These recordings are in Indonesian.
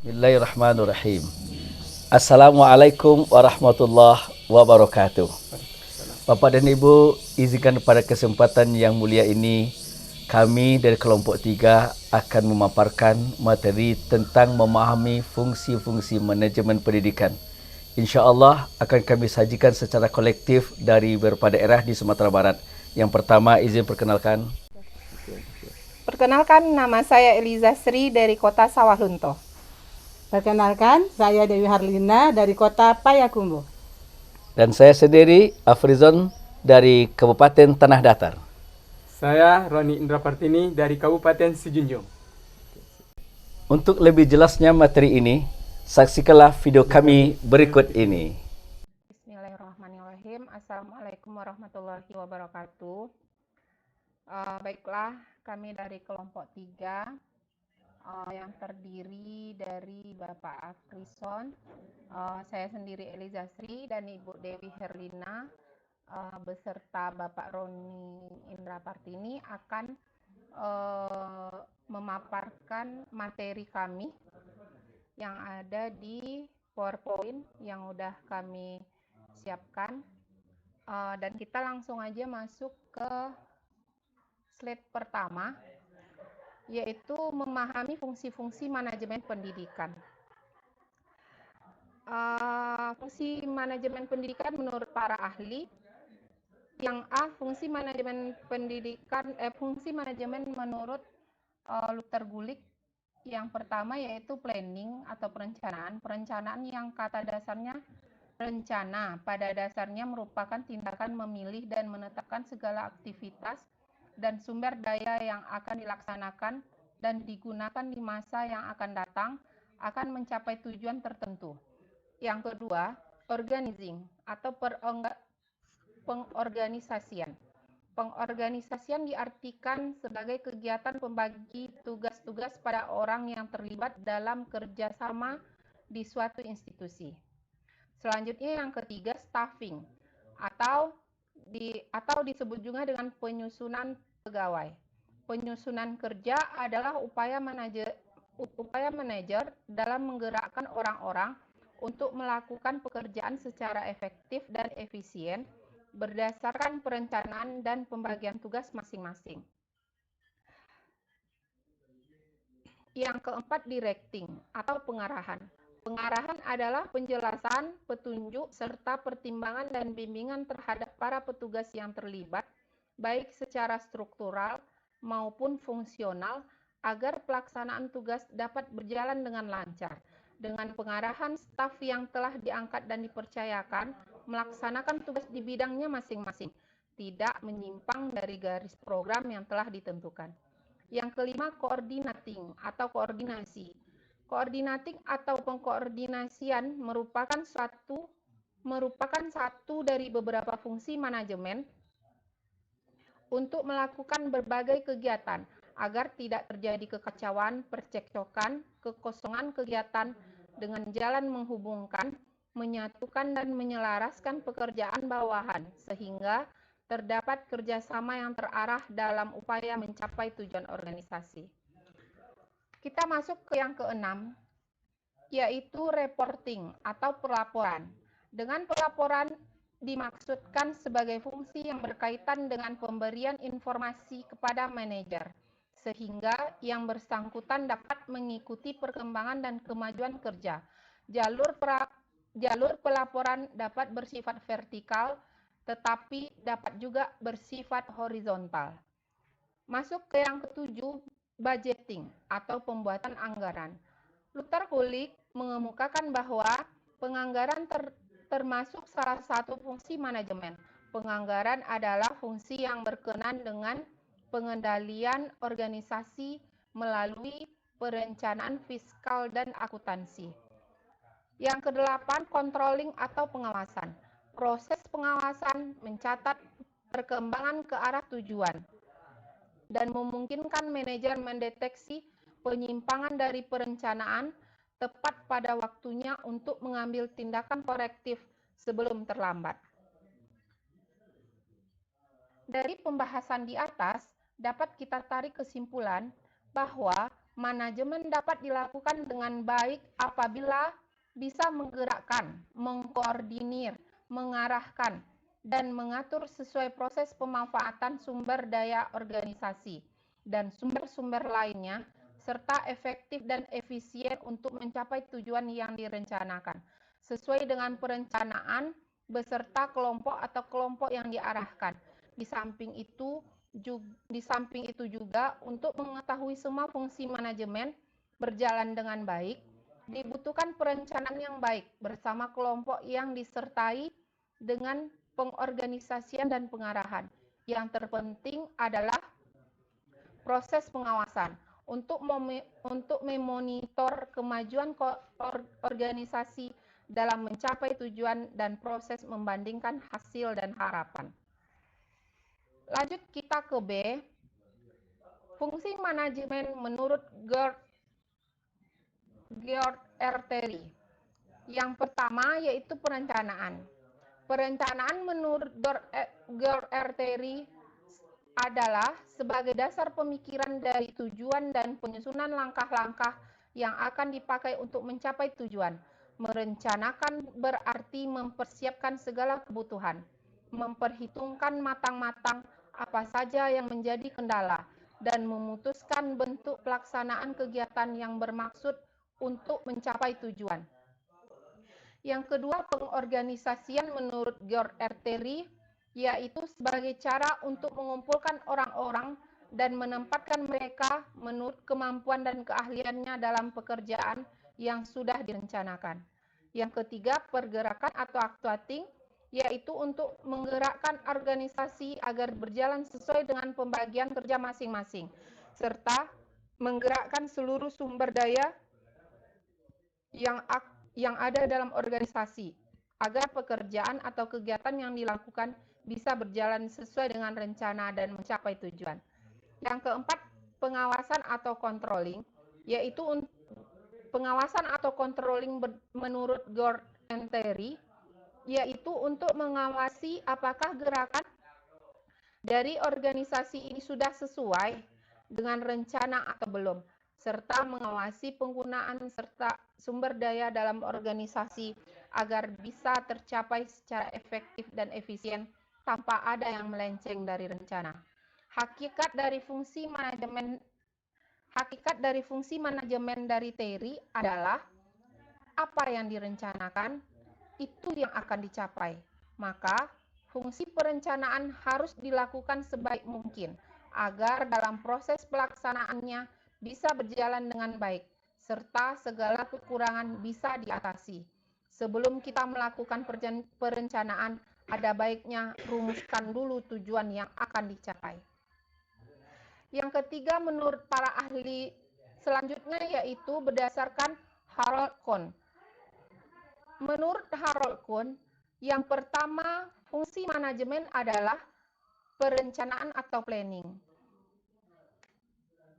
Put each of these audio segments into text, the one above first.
Bismillahirrahmanirrahim. Assalamualaikum warahmatullahi wabarakatuh. Bapak dan Ibu, izinkan pada kesempatan yang mulia ini, kami dari kelompok 3 akan memaparkan materi tentang memahami fungsi-fungsi manajemen pendidikan. InsyaAllah akan kami sajikan secara kolektif dari beberapa daerah di Sumatera Barat. Yang pertama, izin perkenalkan. Perkenalkan, nama saya Eliza Sri dari kota Sawalunto. Perkenalkan, saya Dewi Harlina dari kota Payakumbuh. Dan saya sendiri, Afrizon dari Kabupaten Tanah Datar. Saya Roni Indra Partini dari Kabupaten Sijunjung. Untuk lebih jelasnya materi ini, saksikanlah video kami berikut ini. Bismillahirrahmanirrahim. Assalamualaikum warahmatullahi wabarakatuh. Baiklah, kami dari kelompok 3 yang terdiri dari Bapak Afrison, saya sendiri Eliza Sri, dan Ibu Dewi Herlina beserta Bapak Roni Indra Partini akan memaparkan materi kami yang ada di PowerPoint yang udah kami siapkan, dan kita langsung aja masuk ke slide pertama, yaitu memahami fungsi-fungsi manajemen pendidikan. Fungsi manajemen pendidikan menurut para ahli. Yang A, fungsi manajemen pendidikan, fungsi manajemen menurut Luther Gulick. Yang pertama yaitu planning atau perencanaan. Perencanaan yang kata dasarnya rencana, pada dasarnya merupakan tindakan memilih dan menetapkan segala aktivitas dan sumber daya yang akan dilaksanakan dan digunakan di masa yang akan datang akan mencapai tujuan tertentu. Yang kedua, organizing atau pengorganisasian. Pengorganisasian diartikan sebagai kegiatan pembagi tugas-tugas pada orang yang terlibat dalam kerjasama di suatu institusi. Selanjutnya yang ketiga, staffing atau disebut juga dengan penyusunan pegawai. Penyusunan kerja adalah upaya manajer dalam menggerakkan orang-orang untuk melakukan pekerjaan secara efektif dan efisien berdasarkan perencanaan dan pembagian tugas masing-masing. Yang keempat, directing atau pengarahan. Pengarahan adalah penjelasan, petunjuk, serta pertimbangan dan bimbingan terhadap para petugas yang terlibat, baik secara struktural maupun fungsional, agar pelaksanaan tugas dapat berjalan dengan lancar. Dengan pengarahan, staf yang telah diangkat dan dipercayakan melaksanakan tugas di bidangnya masing-masing, tidak menyimpang dari garis program yang telah ditentukan. Yang kelima, coordinating atau koordinasi. Coordinating atau pengkoordinasian merupakan satu dari beberapa fungsi manajemen untuk melakukan berbagai kegiatan agar tidak terjadi kekacauan, percekcokan, kekosongan kegiatan dengan jalan menghubungkan, menyatukan dan menyelaraskan pekerjaan bawahan sehingga terdapat kerjasama yang terarah dalam upaya mencapai tujuan organisasi. Kita masuk ke yang keenam, yaitu reporting atau pelaporan. Dengan pelaporan dimaksudkan sebagai fungsi yang berkaitan dengan pemberian informasi kepada manajer, sehingga yang bersangkutan dapat mengikuti perkembangan dan kemajuan kerja. Jalur pelaporan dapat bersifat vertikal, tetapi dapat juga bersifat horizontal. Masuk ke yang ketujuh, budgeting atau pembuatan anggaran. Luther Gulick mengemukakan bahwa penganggaran termasuk salah satu fungsi manajemen. Penganggaran adalah fungsi yang berkenaan dengan pengendalian organisasi melalui perencanaan fiskal dan akuntansi. Yang kedelapan, controlling atau pengawasan. Proses pengawasan mencatat perkembangan ke arah tujuan dan memungkinkan manajer mendeteksi penyimpangan dari perencanaan tepat pada waktunya untuk mengambil tindakan korektif sebelum terlambat. Dari pembahasan di atas, dapat kita tarik kesimpulan bahwa Manajemen dapat dilakukan dengan baik apabila bisa menggerakkan, mengkoordinir, mengarahkan, dan mengatur sesuai proses pemanfaatan sumber daya organisasi dan sumber-sumber lainnya, serta efektif dan efisien untuk mencapai tujuan yang direncanakan, sesuai dengan perencanaan beserta kelompok atau kelompok yang diarahkan. Di samping itu juga untuk mengetahui semua fungsi manajemen berjalan dengan baik, dibutuhkan perencanaan yang baik bersama kelompok yang disertai dengan pengorganisasian dan pengarahan. Yang terpenting adalah proses pengawasan untuk memonitor kemajuan organisasi dalam mencapai tujuan dan proses membandingkan hasil dan harapan. Lanjut kita ke B. Fungsi manajemen menurut Gerd R. Terry. Yang pertama yaitu perencanaan. Perencanaan menurut Gerd R. Terry adalah sebagai dasar pemikiran dari tujuan dan penyusunan langkah-langkah yang akan dipakai untuk mencapai tujuan. Merencanakan berarti mempersiapkan segala kebutuhan, memperhitungkan matang-matang apa saja yang menjadi kendala, dan memutuskan bentuk pelaksanaan kegiatan yang bermaksud untuk mencapai tujuan. Yang kedua, pengorganisasian menurut Gerd R. Terry, yaitu sebagai cara untuk mengumpulkan orang-orang dan menempatkan mereka menurut kemampuan dan keahliannya dalam pekerjaan yang sudah direncanakan. Yang ketiga, pergerakan atau actuating, yaitu untuk menggerakkan organisasi agar berjalan sesuai dengan pembagian kerja masing-masing, serta menggerakkan seluruh sumber daya yang ada dalam organisasi, agar pekerjaan atau kegiatan yang dilakukan bisa berjalan sesuai dengan rencana dan mencapai tujuan. Yang keempat, pengawasan atau controlling, yaitu pengawasan atau controlling menurut Gerd and Terry, yaitu untuk mengawasi apakah gerakan dari organisasi ini sudah sesuai dengan rencana atau belum, serta mengawasi penggunaan serta sumber daya dalam organisasi agar bisa tercapai secara efektif dan efisien tanpa ada yang melenceng dari rencana. Hakikat dari fungsi manajemen dari Terry adalah apa yang direncanakan itu yang akan dicapai. Maka fungsi perencanaan harus dilakukan sebaik mungkin agar dalam proses pelaksanaannya bisa berjalan dengan baik, serta segala kekurangan bisa diatasi. Sebelum kita melakukan perencanaan, ada baiknya rumuskan dulu tujuan yang akan dicapai. Yang ketiga, menurut para ahli selanjutnya yaitu berdasarkan Harold Kohn. Menurut Harold Kohn, yang pertama, fungsi manajemen adalah perencanaan atau planning.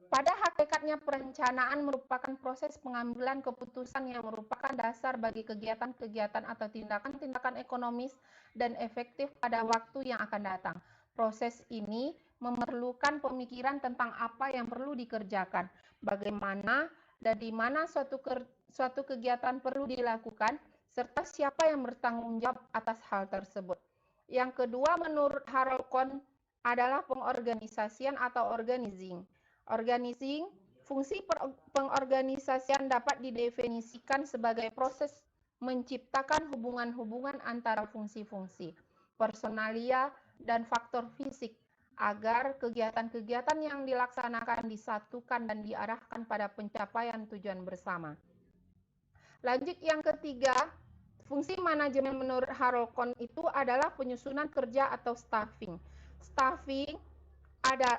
Pada hakikatnya, perencanaan merupakan proses pengambilan keputusan yang merupakan dasar bagi kegiatan-kegiatan atau tindakan-tindakan ekonomis dan efektif pada waktu yang akan datang. Proses ini memerlukan pemikiran tentang apa yang perlu dikerjakan, bagaimana dan di mana suatu kegiatan perlu dilakukan, serta siapa yang bertanggung jawab atas hal tersebut. Yang kedua, menurut Harold Kohn adalah pengorganisasian atau organizing. Organizing, fungsi pengorganisasian dapat didefinisikan sebagai proses menciptakan hubungan-hubungan antara fungsi-fungsi, personalia, dan faktor fisik agar kegiatan-kegiatan yang dilaksanakan disatukan dan diarahkan pada pencapaian tujuan bersama. Lanjut yang ketiga, fungsi manajemen menurut Harold Kohn itu adalah penyusunan kerja atau staffing. Staffing ada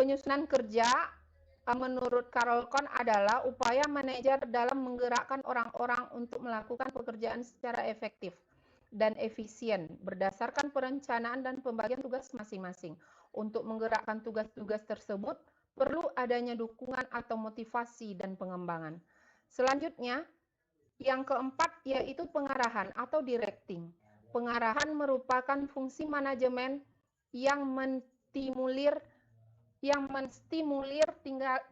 penyusunan kerja menurut Harold Kohn adalah upaya manajer dalam menggerakkan orang-orang untuk melakukan pekerjaan secara efektif dan efisien berdasarkan perencanaan dan pembagian tugas masing-masing. Untuk menggerakkan tugas-tugas tersebut perlu adanya dukungan atau motivasi dan pengembangan. Selanjutnya, yang keempat yaitu pengarahan atau directing. Pengarahan merupakan fungsi manajemen yang menstimulir yang menstimulir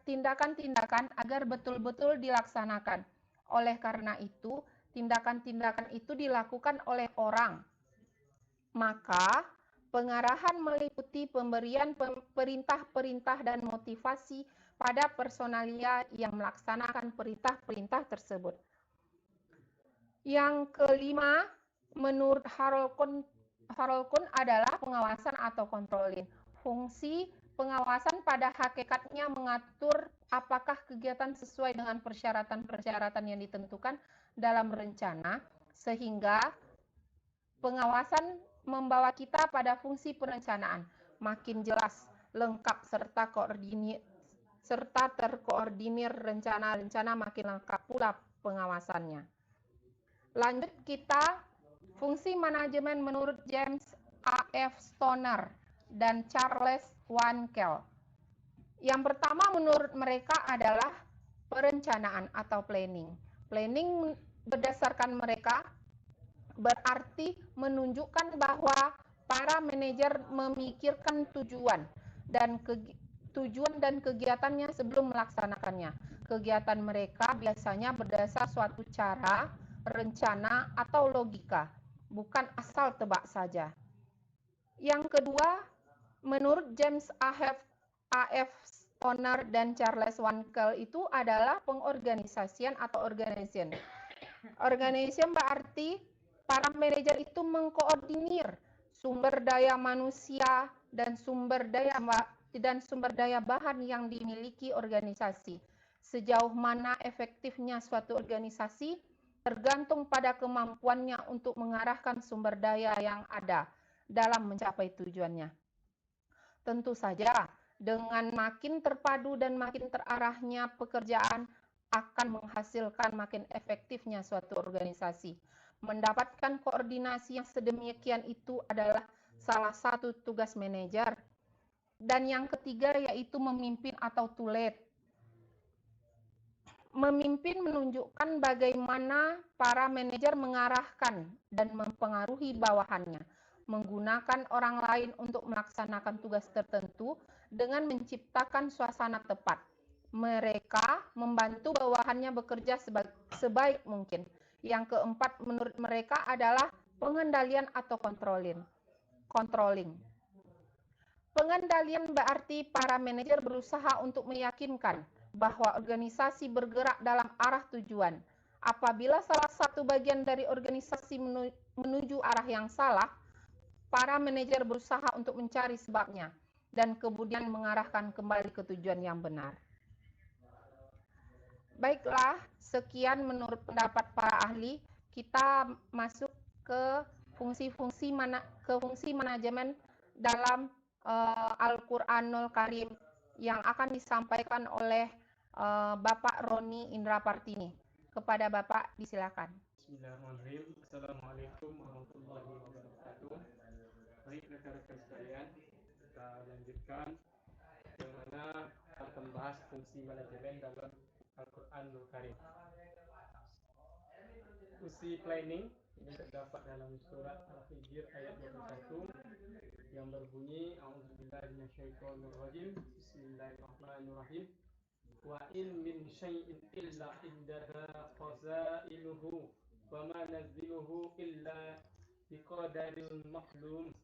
tindakan-tindakan agar betul-betul dilaksanakan. Oleh karena itu, tindakan-tindakan itu dilakukan oleh orang. Maka, pengarahan meliputi pemberian perintah-perintah dan motivasi pada personalia yang melaksanakan perintah-perintah tersebut. Yang kelima, menurut Harold Kuhn adalah pengawasan atau controlling. Fungsi pengawasan pada hakikatnya mengatur apakah kegiatan sesuai dengan persyaratan-persyaratan yang ditentukan dalam rencana, sehingga pengawasan membawa kita pada fungsi perencanaan. Makin jelas, lengkap, serta terkoordinir rencana-rencana, makin lengkap pula pengawasannya. Lanjut kita, fungsi manajemen menurut James A.F. Stoner dan Charles Wankel. Yang pertama menurut mereka adalah perencanaan atau planning. Planning berdasarkan mereka berarti menunjukkan bahwa para manajer memikirkan tujuan dan kegiatannya sebelum melaksanakannya. Kegiatan mereka biasanya berdasar suatu cara, rencana, atau logika, bukan asal tebak saja. Yang kedua, menurut James A.F. Stoner dan Charles Wankel itu adalah pengorganisasian atau organization. Organization berarti para manajer itu mengkoordinir sumber daya manusia dan sumber daya bahan yang dimiliki organisasi. Sejauh mana efektifnya suatu organisasi tergantung pada kemampuannya untuk mengarahkan sumber daya yang ada dalam mencapai tujuannya. Tentu saja, dengan makin terpadu dan makin terarahnya pekerjaan akan menghasilkan makin efektifnya suatu organisasi. Mendapatkan koordinasi yang sedemikian itu adalah salah satu tugas manajer. Dan yang ketiga yaitu memimpin atau to lead. Memimpin menunjukkan bagaimana para manajer mengarahkan dan mempengaruhi bawahannya, menggunakan orang lain untuk melaksanakan tugas tertentu dengan menciptakan suasana tepat. Mereka membantu bawahannya bekerja sebaik mungkin. Yang keempat menurut mereka adalah pengendalian atau controlling. Pengendalian berarti para manajer berusaha untuk meyakinkan bahwa organisasi bergerak dalam arah tujuan. Apabila salah satu bagian dari organisasi menuju arah yang salah, para manajer berusaha untuk mencari sebabnya dan kemudian mengarahkan kembali ke tujuan yang benar. Baiklah, sekian menurut pendapat para ahli. Kita masuk ke fungsi manajemen dalam Al-Quranul Karim yang akan disampaikan oleh Bapak Roni Indrapartini. Kepada Bapak, disilakan. Bismillahirrahmanirrahim. Assalamualaikum warahmatullahi wabarakatuh. Baik rekan-rekan sekalian, kita lanjutkan yang mana akan membahas fungsi manajemen dalam Al-Quranul Karim. Fungsi planning ini terdapat dalam surat Al-Hijr ayat 21 yang berbunyi A'udzubillahi minasyaitonirrajim. Bismillahirrahmanirrahim. Wa in min syai'in illa indaha khazainuhu wa ma nazziluhu illa biqadarin maklum.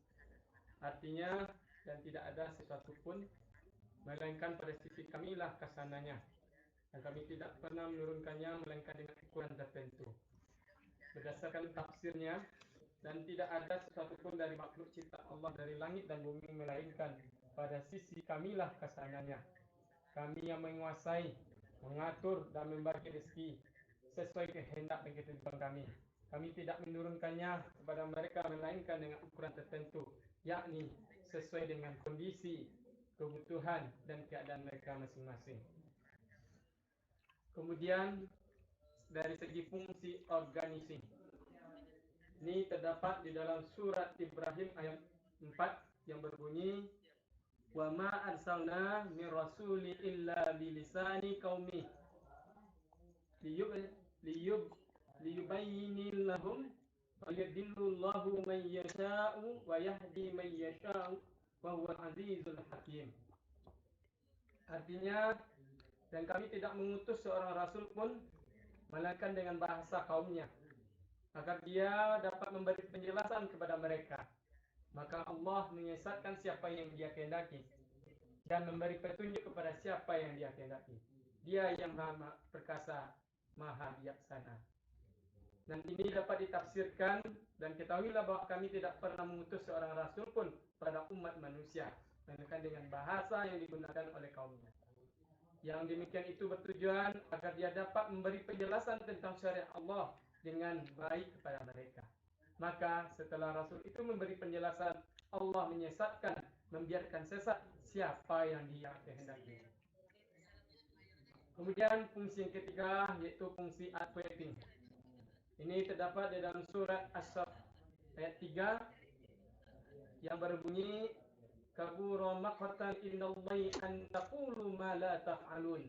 Artinya, dan tidak ada sesuatu pun melainkan pada sisi kamilah kasananya, dan kami tidak pernah menurunkannya melainkan dengan ukuran tertentu. Berdasarkan tafsirnya, dan tidak ada sesuatu pun dari makhluk cipta Allah dari langit dan bumi melainkan pada sisi kamilah kasananya. Kami yang menguasai, mengatur dan membagi rezeki sesuai kehendak dan ketentuan kami. Kami tidak menurunkannya kepada mereka melainkan dengan ukuran tertentu, yakni sesuai dengan kondisi, kebutuhan dan keadaan mereka masing-masing. Kemudian dari segi fungsi organizing, ini terdapat di dalam surat Ibrahim ayat 4 yang berbunyi wa ma arsalna min rasuli illa bilisani qaumi liyubayyin lahum wa yudillullahu man yasha'u wa yahdi man yasha'u wa huwal azizul hakim. Artinya, dan kami tidak mengutus seorang rasul pun melainkan dengan bahasa kaumnya, agar dia dapat memberi penjelasan kepada mereka. Maka Allah menyesatkan siapa yang dia kehendaki dan memberi petunjuk kepada siapa yang dia kehendaki. Dia yang maha perkasa, maha bijaksana. Dan ini dapat ditafsirkan, dan ketahuilah bahwa kami tidak pernah mengutus seorang rasul pun pada umat manusia, melainkan dengan bahasa yang digunakan oleh kaumnya. Yang demikian itu bertujuan agar dia dapat memberi penjelasan tentang syariat Allah dengan baik kepada mereka. Maka setelah Rasul itu memberi penjelasan, Allah menyesatkan, membiarkan sesat siapa yang dia kehendaki. Kemudian fungsi yang ketiga yaitu fungsi ad-waiting. Ini terdapat di dalam surat As-Saff ayat 3 yang berbunyi kabura maqtan indallahi an taqulu ma la taf'alun.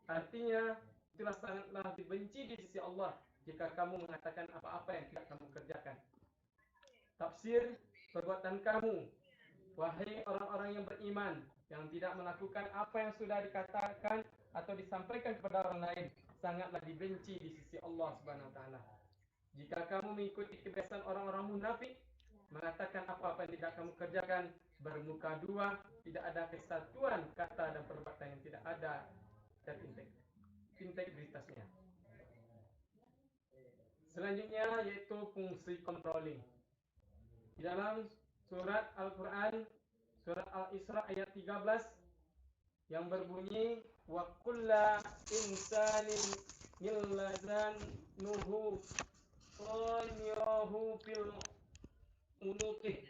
Artinya, itulah sangatlah dibenci di sisi Allah jika kamu mengatakan apa-apa yang tidak kamu kerjakan. Tafsir, perbuatan kamu, wahai orang-orang yang beriman, yang tidak melakukan apa yang sudah dikatakan atau disampaikan kepada orang lain, sangatlah dibenci di sisi Allah Subhanahu wa taala. Jika kamu mengikuti kebiasaan orang-orang munafik, mengatakan apa-apa yang tidak kamu kerjakan, bermuka dua, tidak ada kesatuan kata dan perbuatan yang tidak ada dan integritasnya. Selanjutnya yaitu fungsi controlling. Di dalam surat Al-Quran, surat Al-Isra ayat 13 yang berbunyi wa kulla insanin nuhu qanirahu fil unuqih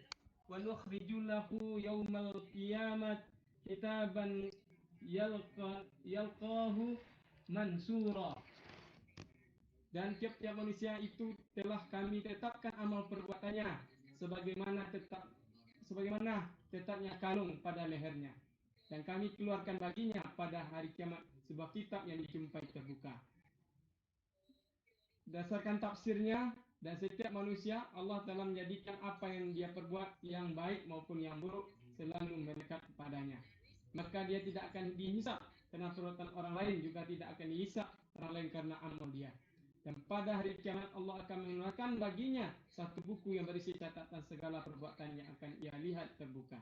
wa nukhriju lahu yawmal qiyamah kitaban yalqahu mansura. Dan tiap-tiap manusia itu telah kami tetapkan amal perbuatannya sebagaimana tetapnya kalung pada lehernya, dan kami keluarkan baginya pada hari kiamat sebuah kitab yang dijumpai terbuka. Berdasarkan tafsirnya, dan setiap manusia Allah telah menjadikan apa yang dia perbuat, yang baik maupun yang buruk, selalu melekat kepadanya. Maka dia tidak akan dihisap karena perbuatan orang lain, juga tidak akan dihisap orang lain karena amal dia. Dan pada hari kiamat Allah akan mengeluarkan baginya satu buku yang berisi catatan segala perbuatan yang akan ia lihat terbuka.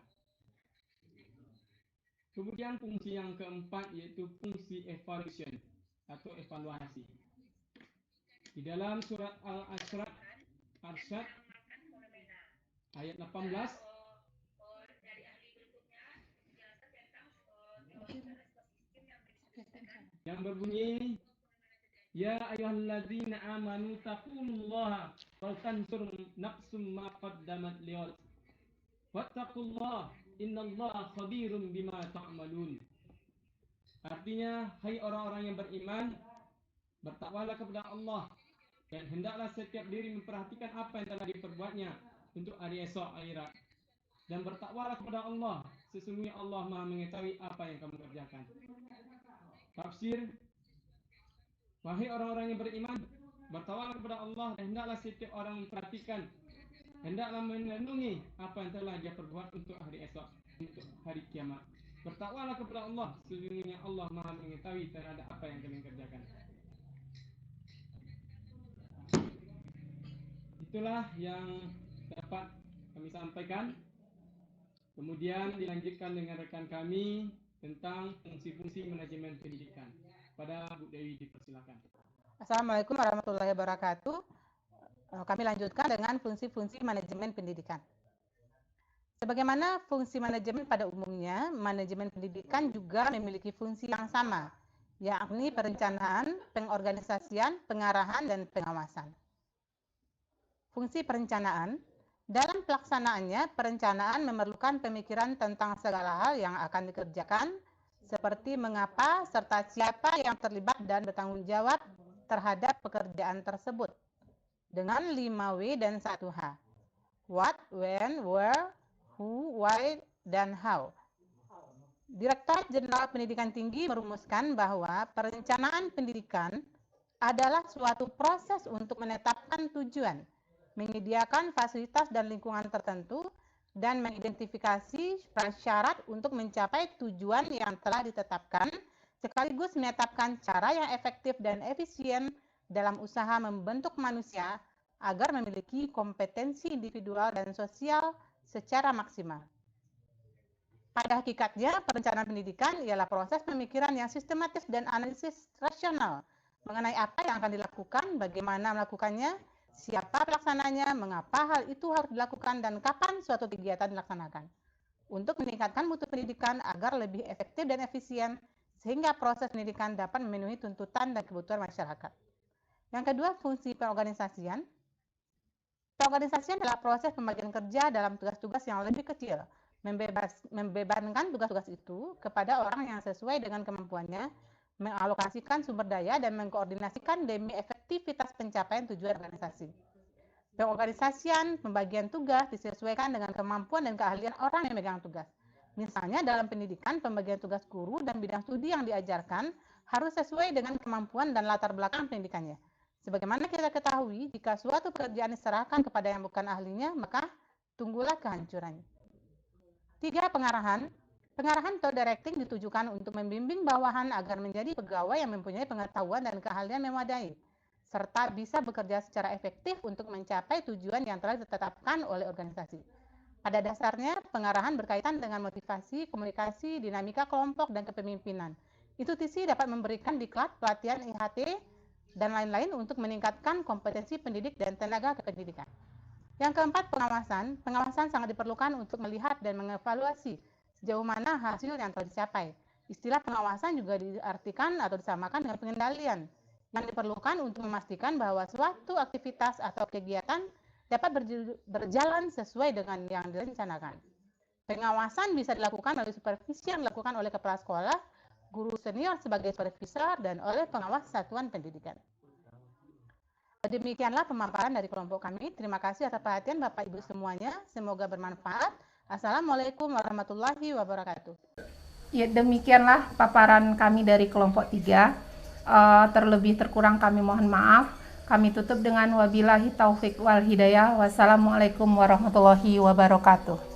Kemudian fungsi yang keempat yaitu fungsi evaluation atau evaluasi. Di dalam surat Al-Asr ayat 18 yang berbunyi ya ayyuhalladzina amanu taqullaha wal tanzur nafsum ma qaddamat liwat wattaqullaha innallaha khabirum bima ta'malun. Artinya, hai orang-orang yang beriman, bertakwalah kepada Allah dan hendaklah setiap diri memperhatikan apa yang telah diperbuatnya untuk hari esok akhirat. Dan bertakwalah kepada Allah, sesungguhnya Allah Maha mengetahui apa yang kamu kerjakan. Tafsir, wahai orang-orang yang beriman, bertakwalah kepada Allah dan hendaklah setiap orang memperhatikan, hendaklah merenungi apa yang telah dia perbuat untuk hari esok, untuk hari kiamat. Bertakwalah kepada Allah, sesungguhnya Allah Maha mengetahui terhadap apa yang kalian kerjakan. Itulah yang dapat kami sampaikan. Kemudian dilanjutkan dengan rekan kami tentang fungsi-fungsi manajemen pendidikan. Pada Bu Dewi dipersilakan. Assalamualaikum warahmatullahi wabarakatuh. Kami lanjutkan dengan fungsi-fungsi manajemen pendidikan. Sebagaimana fungsi manajemen pada umumnya, manajemen pendidikan juga memiliki fungsi yang sama, yakni perencanaan, pengorganisasian, pengarahan, dan pengawasan. Fungsi perencanaan, dalam pelaksanaannya, perencanaan memerlukan pemikiran tentang segala hal yang akan dikerjakan, seperti mengapa serta siapa yang terlibat dan bertanggung jawab terhadap pekerjaan tersebut, dengan 5W dan 1H. What, when, where, who, why, dan how. Direktorat Jenderal Pendidikan Tinggi merumuskan bahwa perencanaan pendidikan adalah suatu proses untuk menetapkan tujuan, menyediakan fasilitas dan lingkungan tertentu, dan mengidentifikasi prasyarat untuk mencapai tujuan yang telah ditetapkan, sekaligus menetapkan cara yang efektif dan efisien dalam usaha membentuk manusia agar memiliki kompetensi individual dan sosial secara maksimal. Pada hakikatnya, perencanaan pendidikan ialah proses pemikiran yang sistematis dan analisis rasional mengenai apa yang akan dilakukan, bagaimana melakukannya, siapa pelaksananya, mengapa hal itu harus dilakukan, dan kapan suatu kegiatan dilaksanakan. Untuk meningkatkan mutu pendidikan agar lebih efektif dan efisien, sehingga proses pendidikan dapat memenuhi tuntutan dan kebutuhan masyarakat. Yang kedua, fungsi pengorganisasian. Pengorganisasian adalah proses pembagian kerja dalam tugas-tugas yang lebih kecil, membebankan tugas-tugas itu kepada orang yang sesuai dengan kemampuannya, mengalokasikan sumber daya, dan mengkoordinasikan demi efektivitas pencapaian tujuan organisasi. Pengorganisasian pembagian tugas disesuaikan dengan kemampuan dan keahlian orang yang memegang tugas. Misalnya dalam pendidikan, pembagian tugas guru dan bidang studi yang diajarkan harus sesuai dengan kemampuan dan latar belakang pendidikannya. Sebagaimana kita ketahui, jika suatu pekerjaan diserahkan kepada yang bukan ahlinya, maka tunggulah kehancurannya. 3. Pengarahan. Pengarahan atau directing ditujukan untuk membimbing bawahan agar menjadi pegawai yang mempunyai pengetahuan dan keahlian memadai, serta bisa bekerja secara efektif untuk mencapai tujuan yang telah ditetapkan oleh organisasi. Pada dasarnya, pengarahan berkaitan dengan motivasi, komunikasi, dinamika kelompok, dan kepemimpinan. Institusi dapat memberikan diklat, pelatihan IHT, dan lain-lain untuk meningkatkan kompetensi pendidik dan tenaga kependidikan. Yang keempat, pengawasan. Pengawasan sangat diperlukan untuk melihat dan mengevaluasi sejauh mana hasil yang telah dicapai. Istilah pengawasan juga diartikan atau disamakan dengan pengendalian, yang diperlukan untuk memastikan bahwa suatu aktivitas atau kegiatan dapat berjalan sesuai dengan yang direncanakan. Pengawasan bisa dilakukan melalui supervisi yang dilakukan oleh kepala sekolah, guru senior sebagai supervisor, dan oleh pengawas satuan pendidikan. Demikianlah pemaparan dari kelompok kami. Terima kasih atas perhatian Bapak Ibu semuanya. Semoga bermanfaat. Assalamualaikum warahmatullahi wabarakatuh. Ya, demikianlah paparan kami dari kelompok 3. Terlebih terkurang kami mohon maaf. Kami tutup dengan wabillahi taufik wal hidayah. Wassalamualaikum warahmatullahi wabarakatuh.